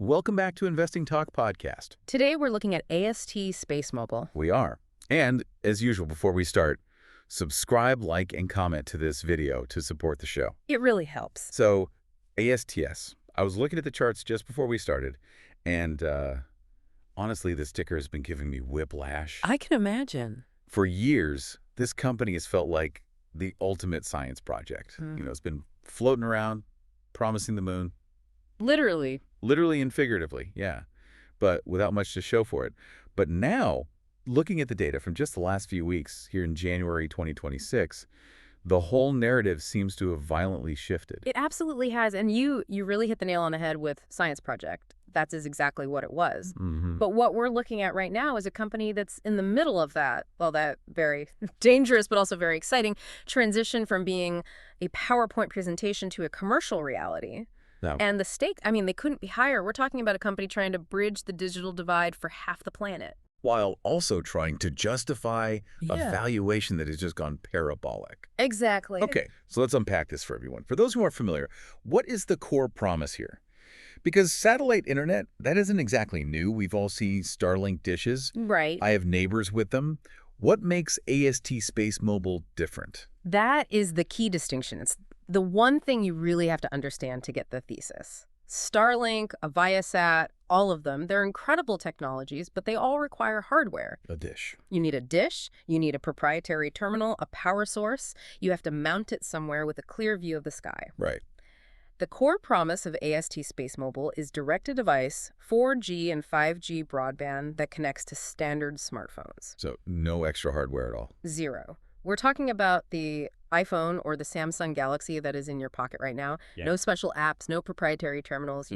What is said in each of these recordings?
Welcome back to Investing Talk Podcast. Today we're looking at AST SpaceMobile. We are. And as usual, before we start, subscribe, like, and comment to this video to support the show. It really helps. So, ASTS. I was looking at the charts just before we started, and honestly, this ticker has been giving me whiplash. I can imagine. For years, this company has felt like the ultimate science project. You know, it's been floating around, promising the moon. Literally. Literally and figuratively, yeah, but without much to show for it. But now, looking at the data from just the last few weeks here in January 2026, the whole narrative seems to have violently shifted. It absolutely has. And you really hit the nail on the head with Science Project. That is exactly what it was. But what we're looking at right now is a company that's in the middle of that, well, that very dangerous but also very exciting transition from being a PowerPoint presentation to a commercial reality. No. And the stake, I mean, they couldn't be higher. We're talking about a company trying to bridge the digital divide for half the planet. While also trying to justify a valuation that has just gone parabolic. Exactly. Okay, so let's unpack this for everyone. For those who aren't familiar, what is the core promise here? Because satellite internet, that isn't exactly new. We've all seen Starlink dishes. Right. I have neighbors with them. What makes AST SpaceMobile different? That is the key distinction. It's the one thing you really have to understand to get the thesis. Starlink, a Viasat, all of them, they're incredible technologies, but they all require hardware. A dish. You need a dish, you need a proprietary terminal, a power source. You have to mount it somewhere with a clear view of the sky. Right. The core promise of AST SpaceMobile is direct-to-device 4G and 5G broadband that connects to standard smartphones. So no extra hardware at all. Zero. We're talking about the iPhone or the Samsung Galaxy that is in your pocket right now. Yeah. No special apps, no proprietary terminals.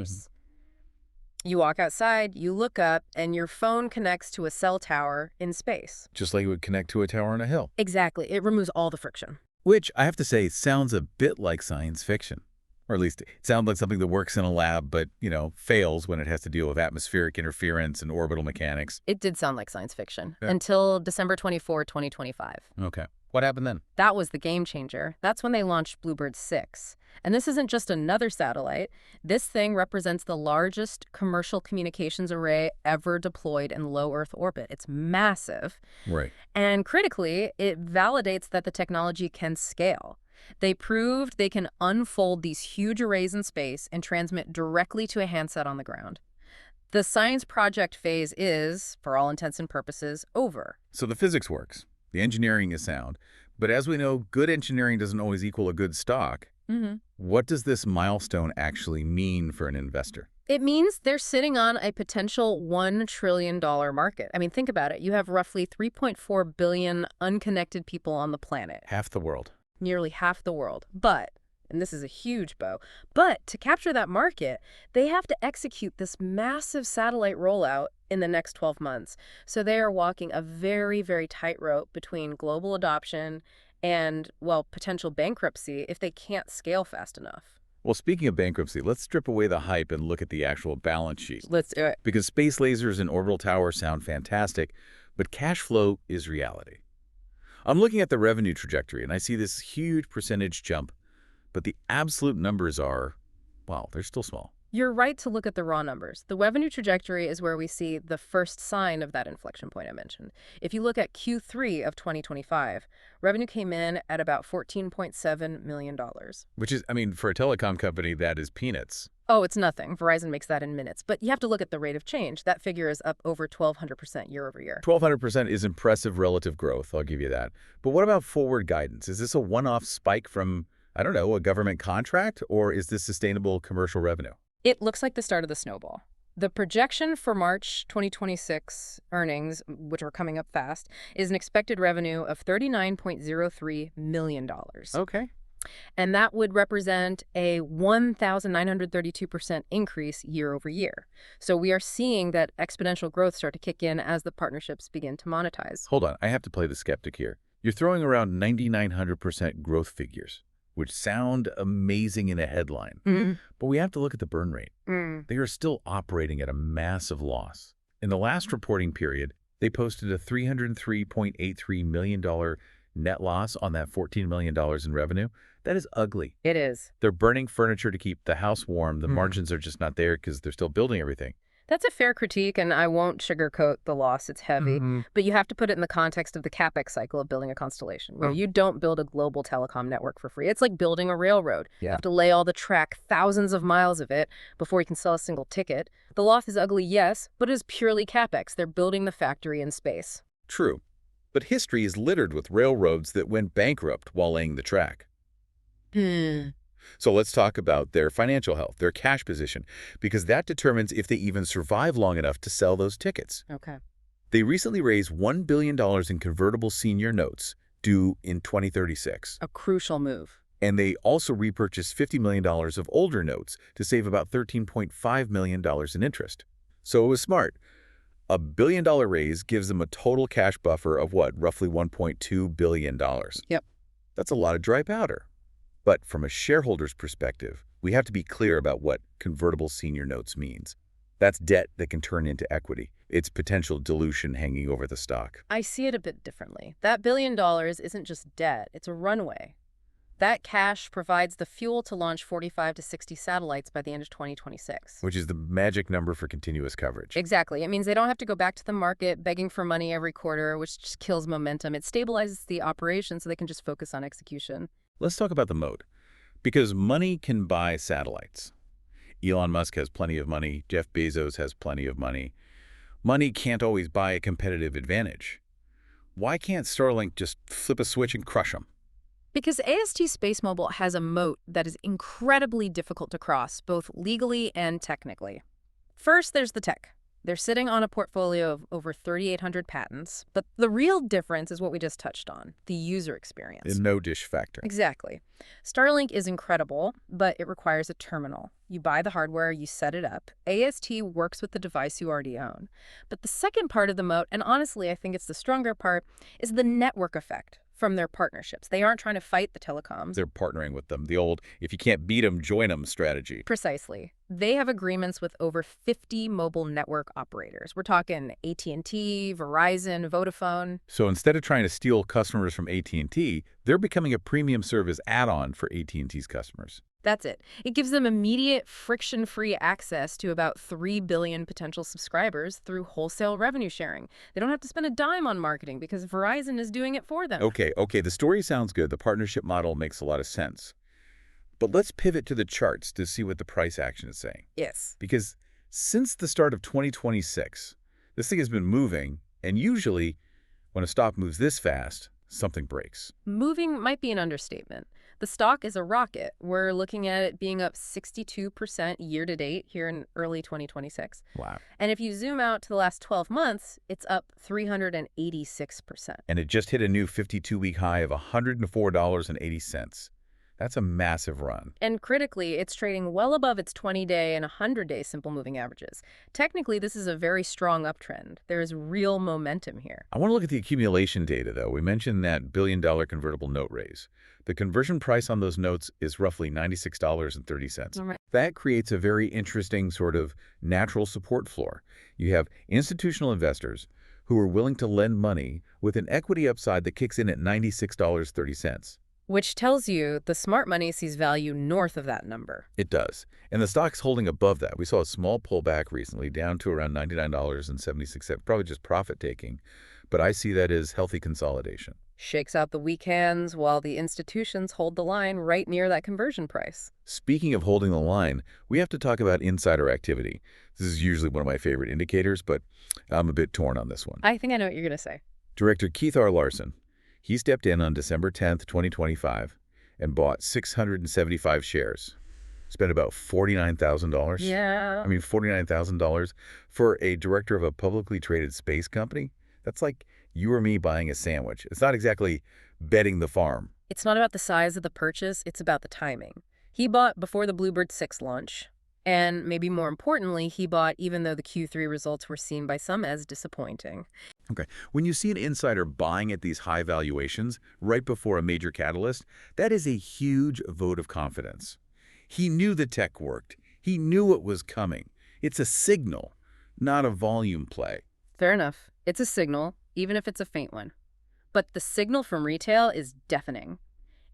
You walk outside, you look up, and your phone connects to a cell tower in space. Just like it would connect to a tower on a hill. Exactly. It removes all the friction. Which, I have to say, sounds a bit like science fiction. Or at least it sounds like something that works in a lab, but, you know, fails when it has to deal with atmospheric interference and orbital mechanics. It did sound like science fiction until December 24, 2025. Okay. What happened then? That was the game changer. That's when they launched Bluebird 6. And this isn't just another satellite. This thing represents the largest commercial communications array ever deployed in low Earth orbit. It's massive. Right. And critically, it validates that the technology can scale. They proved they can unfold these huge arrays in space and transmit directly to a handset on the ground. The science project phase is, for all intents and purposes, over. So the physics works. The engineering is sound. But as we know, good engineering doesn't always equal a good stock. What does this milestone actually mean for an investor? It means they're sitting on a potential $1 trillion market. I mean, think about it. You have roughly 3.4 billion unconnected people on the planet. Half the world. Nearly half the world. But, and this is a huge bow, but to capture that market, they have to execute this massive satellite rollout in the next 12 months. So they are walking a very, very tight rope between global adoption and, well, potential bankruptcy if they can't scale fast enough. Well, speaking of bankruptcy, let's strip away the hype and look at the actual balance sheet. Let's do it. Because space lasers and orbital towers sound fantastic, but cash flow is reality. I'm looking at the revenue trajectory, and I see this huge percentage jump, but the absolute numbers are, well, they're still small. You're right to look at the raw numbers. The revenue trajectory is where we see the first sign of that inflection point I mentioned. If you look at Q3 of 2025, revenue came in at about $14.7 million. Which is, I mean, for a telecom company, that is peanuts. Oh, it's nothing. Verizon makes that in minutes. But you have to look at the rate of change. That figure is up over 1,200% year over year. 1,200% is impressive relative growth, I'll give you that. But what about forward guidance? Is this a one-off spike from, I don't know, a government contract, or is this sustainable commercial revenue? It looks like the start of the snowball. The projection for March 2026 earnings, which are coming up fast, is an expected revenue of $39.03 million. Okay. And that would represent a 1,932% increase year over year. So we are seeing that exponential growth start to kick in as the partnerships begin to monetize. Hold on, I have to play the skeptic here. You're throwing around 9,900% growth figures, which sound amazing in a headline. But we have to look at the burn rate. They are still operating at a massive loss. In the last reporting period, they posted a $303.83 million net loss on that $14 million in revenue, that is ugly. It is. They're burning furniture to keep the house warm. The Hmm. margins are just not there because they're still building everything. That's a fair critique, and I won't sugarcoat the loss. It's heavy. But you have to put it in the context of the CapEx cycle of building a constellation, where you don't build a global telecom network for free. It's like building a railroad. You have to lay all the track, thousands of miles of it, before you can sell a single ticket. The loss is ugly, yes, but it is purely CapEx. They're building the factory in space. True. But history is littered with railroads that went bankrupt while laying the track. So let's talk about their financial health, their cash position, because that determines if they even survive long enough to sell those tickets. Okay. They recently raised $1 billion in convertible senior notes due in 2036. A crucial move. And they also repurchased $50 million of older notes to save about $13.5 million in interest. So it was smart. A $1 billion raise gives them a total cash buffer of what, roughly $1.2 billion. Yep. That's a lot of dry powder. But from a shareholder's perspective, we have to be clear about what convertible senior notes means. That's debt that can turn into equity. It's potential dilution hanging over the stock. I see it a bit differently. That $1 billion isn't just debt, it's a runway. That cash provides the fuel to launch 45 to 60 satellites by the end of 2026. Which is the magic number for continuous coverage. Exactly. It means they don't have to go back to the market begging for money every quarter, which just kills momentum. It stabilizes the operation so they can just focus on execution. Let's talk about the moat. Because money can buy satellites. Elon Musk has plenty of money. Jeff Bezos has plenty of money. Money can't always buy a competitive advantage. Why can't Starlink just flip a switch and crush them? Because AST SpaceMobile has a moat that is incredibly difficult to cross, both legally and technically. First, there's the tech. They're sitting on a portfolio of over 3,800 patents, but the real difference is what we just touched on, the user experience. The no-dish factor. Exactly. Starlink is incredible, but it requires a terminal. You buy the hardware, you set it up. AST works with the device you already own. But the second part of the moat, and honestly I think it's the stronger part, is the network effect from their partnerships. They aren't trying to fight the telecoms. They're partnering with them. The old, if you can't beat them, join them strategy. Precisely. They have agreements with over 50 mobile network operators. We're talking AT&T, Verizon, Vodafone. So instead of trying to steal customers from AT&T, they're becoming a premium service add-on for AT&T's customers. That's it. It gives them immediate, friction-free access to about 3 billion potential subscribers through wholesale revenue sharing. They don't have to spend a dime on marketing because Verizon is doing it for them. Okay, the story sounds good. The partnership model makes a lot of sense. But let's pivot to the charts to see what the price action is saying. Yes. Because since the start of 2026, this thing has been moving, and usually when a stock moves this fast, something breaks. Moving might be an understatement. The stock is a rocket. We're looking at it being up 62% year-to-date here in early 2026. Wow. And if you zoom out to the last 12 months, it's up 386%. And it just hit a new 52-week high of $104.80. That's a massive run. And critically, it's trading well above its 20-day and 100-day simple moving averages. Technically, this is a very strong uptrend. There is real momentum here. I want to look at the accumulation data, though. We mentioned that billion-dollar convertible note raise. The conversion price on those notes is roughly $96.30. All right. That creates a very interesting sort of natural support floor. You have institutional investors who are willing to lend money with an equity upside that kicks in at $96.30. Which tells you the smart money sees value north of that number. It does. And the stock's holding above that. We saw a small pullback recently down to around $99.76, probably just profit-taking. But I see that as healthy consolidation. Shakes out the weak hands while the institutions hold the line right near that conversion price. Speaking of holding the line, we have to talk about insider activity. This is usually one of my favorite indicators, but I'm a bit torn on this one. I think I know what you're going to say. Director Keith R. Larson, he stepped in on December 10th, 2025, and bought 675 shares. Spent about $49,000. Yeah. I mean, $49,000 for a director of a publicly traded space company? That's like you or me buying a sandwich. It's not exactly betting the farm. It's not about the size of the purchase, it's about the timing. He bought before the Bluebird 6 launch. And maybe more importantly, he bought even though the Q3 results were seen by some as disappointing. Okay. When you see an insider buying at these high valuations right before a major catalyst, that is a huge vote of confidence. He knew the tech worked. He knew it was coming. It's a signal, not a volume play. Fair enough. It's a signal, even if it's a faint one. But the signal from retail is deafening.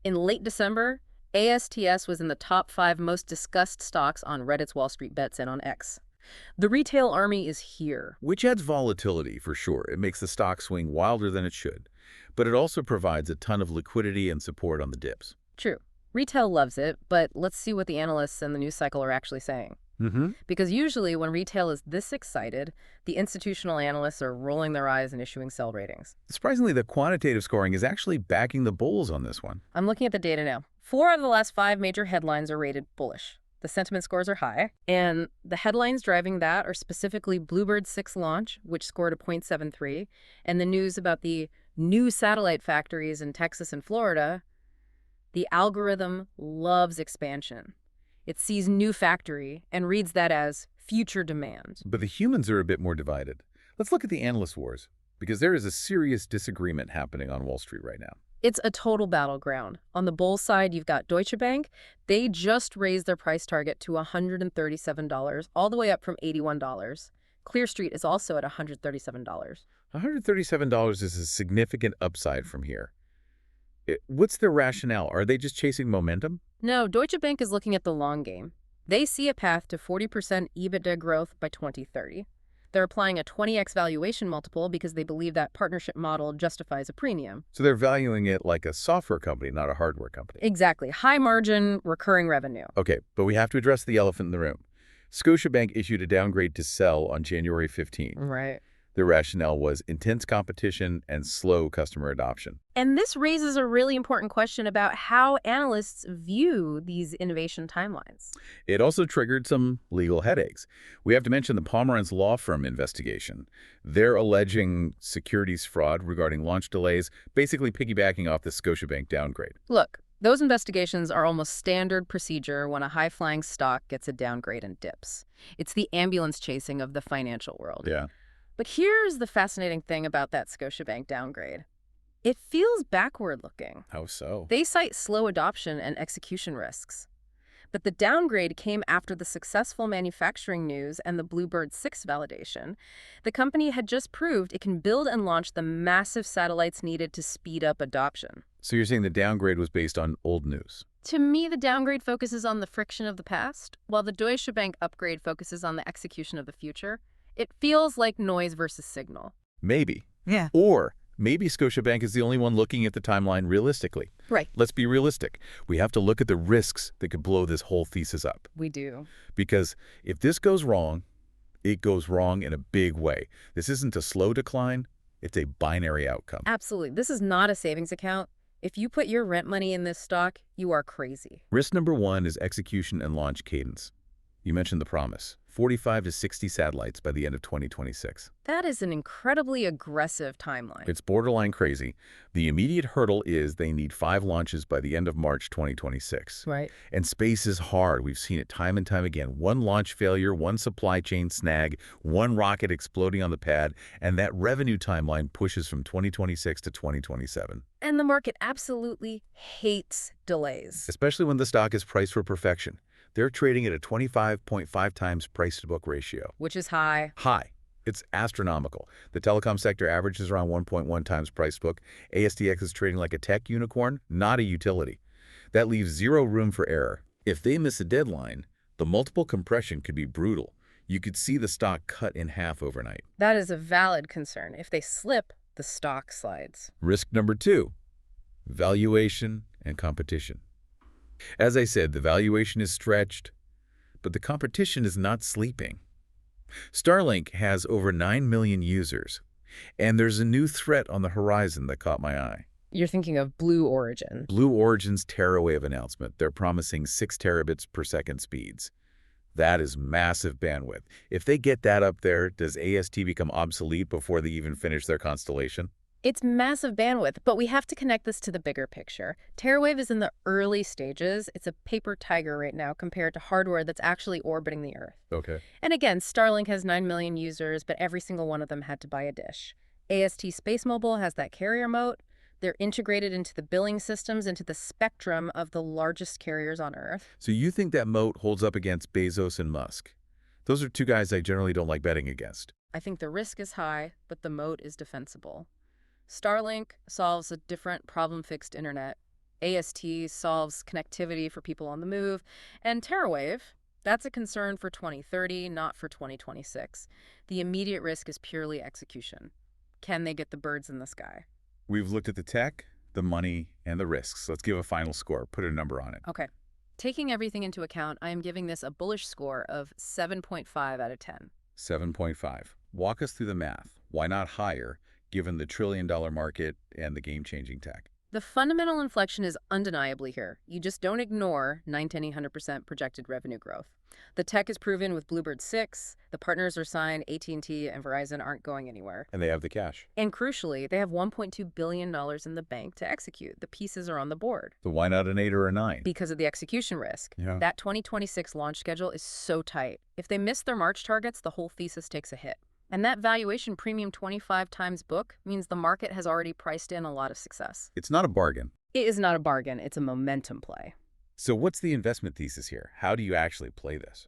In late December, ASTS was in the top 5 most discussed stocks on Reddit's Wall Street Bets and on X. The retail army is here. Which adds volatility, for sure. It makes the stock swing wilder than it should. But it also provides a ton of liquidity and support on the dips. True. Retail loves it, but let's see what the analysts and the news cycle are actually saying. Because usually when retail is this excited, the institutional analysts are rolling their eyes and issuing sell ratings. Surprisingly, the quantitative scoring is actually backing the bulls on this one. I'm looking at the data now. 4 out of the last 5 major headlines are rated bullish. The sentiment scores are high, and the headlines driving that are specifically Bluebird's 6 launch, which scored a .73, and the news about the new satellite factories in Texas and Florida. The algorithm loves expansion. It sees new factory and reads that as future demand. But the humans are a bit more divided. Let's look at the analyst wars, because there is a serious disagreement happening on Wall Street right now. It's a total battleground. On the bull side, you've got Deutsche Bank. They just raised their price target to $137, all the way up from $81. Clear Street is also at $137. $137 is a significant upside from here. What's their rationale? Are they just chasing momentum? No, Deutsche Bank is looking at the long game. They see a path to 40% EBITDA growth by 2030. They're applying a 20x valuation multiple because they believe that partnership model justifies a premium. So they're valuing it like a software company, not a hardware company. Exactly. High margin, recurring revenue. Okay, but we have to address the elephant in the room. Scotiabank issued a downgrade to sell on January 15. Right. The rationale was intense competition and slow customer adoption. And this raises a really important question about how analysts view these innovation timelines. It also triggered some legal headaches. We have to mention the Pomeranz law firm investigation. They're alleging securities fraud regarding launch delays, basically piggybacking off the Scotiabank downgrade. Look, those investigations are almost standard procedure when a high-flying stock gets a downgrade and dips. It's the ambulance chasing of the financial world. Yeah. But here's the fascinating thing about that Scotiabank downgrade. It feels backward-looking. How so? They cite slow adoption and execution risks. But the downgrade came after the successful manufacturing news and the Bluebird 6 validation. The company had just proved it can build and launch the massive satellites needed to speed up adoption. So you're saying the downgrade was based on old news? To me, the downgrade focuses on the friction of the past, while the Deutsche Bank upgrade focuses on the execution of the future. It feels like noise versus signal. Maybe. Yeah. Or maybe Scotiabank is the only one looking at the timeline realistically. Right. Let's be realistic. We have to look at the risks that could blow this whole thesis up. We do. Because if this goes wrong, it goes wrong in a big way. This isn't a slow decline. It's a binary outcome. Absolutely. This is not a savings account. If you put your rent money in this stock, you are crazy. Risk number 1 is execution and launch cadence. You mentioned the promise. 45 to 60 satellites by the end of 2026. That is an incredibly aggressive timeline. It's borderline crazy. The immediate hurdle is they need 5 launches by the end of March 2026. Right. And space is hard. We've seen it time and time again. One launch failure, one supply chain snag, one rocket exploding on the pad, and that revenue timeline pushes from 2026 to 2027. And the market absolutely hates delays. Especially when the stock is priced for perfection. They're trading at a 25.5 times price-to-book ratio. Which is high. High. It's astronomical. The telecom sector averages around 1.1 times price-to-book. ASTX is trading like a tech unicorn, not a utility. That leaves zero room for error. If they miss a deadline, the multiple compression could be brutal. You could see the stock cut in half overnight. That is a valid concern. If they slip, the stock slides. Risk number 2, valuation and competition. As I said, the valuation is stretched, but the competition is not sleeping. Starlink has over 9 million users, and there's a new threat on the horizon that caught my eye. You're thinking of Blue Origin. Blue Origin's TeraWave announcement. They're promising 6 terabits per second speeds. That is massive bandwidth. If they get that up there, does AST become obsolete before they even finish their constellation? It's massive bandwidth, but we have to connect this to the bigger picture. TeraWave is in the early stages. It's a paper tiger right now compared to hardware that's actually orbiting the Earth. Okay. And again, Starlink has 9 million users, but every single one of them had to buy a dish. AST SpaceMobile has that carrier moat. They're integrated into the billing systems, into the spectrum of the largest carriers on Earth. So you think that moat holds up against Bezos and Musk? Those are 2 guys I generally don't like betting against. I think the risk is high, but the moat is defensible. Starlink solves a different problem, fixed internet. AST solves connectivity for people on the move. And TerraWave, that's a concern for 2030, not for 2026. The immediate risk is purely execution. Can they get the birds in the sky? We've looked at the tech, the money, and the risks. Let's give a final score. Put a number on it. Okay. Taking everything into account, I am giving this a bullish score of 7.5 out of 10. 7.5. Walk us through the math. Why not higher, given the trillion-dollar market and the game-changing tech? The fundamental inflection is undeniably here. You just don't ignore 9 to 100% projected revenue growth. The tech is proven with Bluebird 6. The partners are signed. AT&T and Verizon aren't going anywhere. And they have the cash. And crucially, they have $1.2 billion in the bank to execute. The pieces are on the board. So why not an 8 or a 9? Because of the execution risk. Yeah. That 2026 launch schedule is so tight. If they miss their March targets, the whole thesis takes a hit. And that valuation premium 25 times book means the market has already priced in a lot of success. It's not a bargain. It is not a bargain. It's a momentum play. So what's the investment thesis here? How do you actually play this?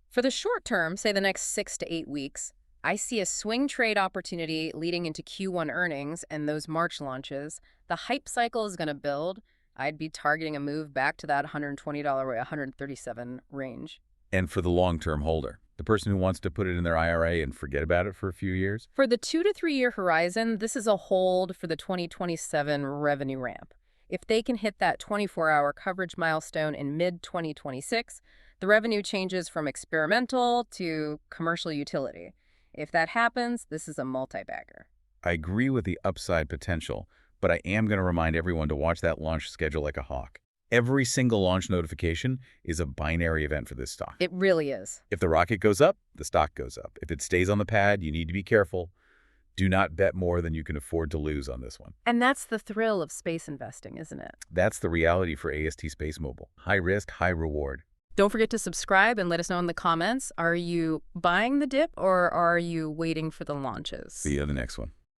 For the short term, say the next 6 to 8 weeks, I see a swing trade opportunity leading into Q1 earnings and those March launches. The hype cycle is going to build. I'd be targeting a move back to that $120 or $137 range. And for the long-term holder, the person who wants to put it in their IRA and forget about it for a few years? For the 2 to 3 year horizon, this is a hold for the 2027 revenue ramp. If they can hit that 24-hour coverage milestone in mid-2026, the revenue changes from experimental to commercial utility. If that happens, this is a multi-bagger. I agree with the upside potential, but I am going to remind everyone to watch that launch schedule like a hawk. Every single launch notification is a binary event for this stock. It really is. If the rocket goes up, the stock goes up. If it stays on the pad, you need to be careful. Do not bet more than you can afford to lose on this one. And that's the thrill of space investing, isn't it? That's the reality for AST SpaceMobile. High risk, high reward. Don't forget to subscribe and let us know in the comments. Are you buying the dip or are you waiting for the launches? See you in the next one.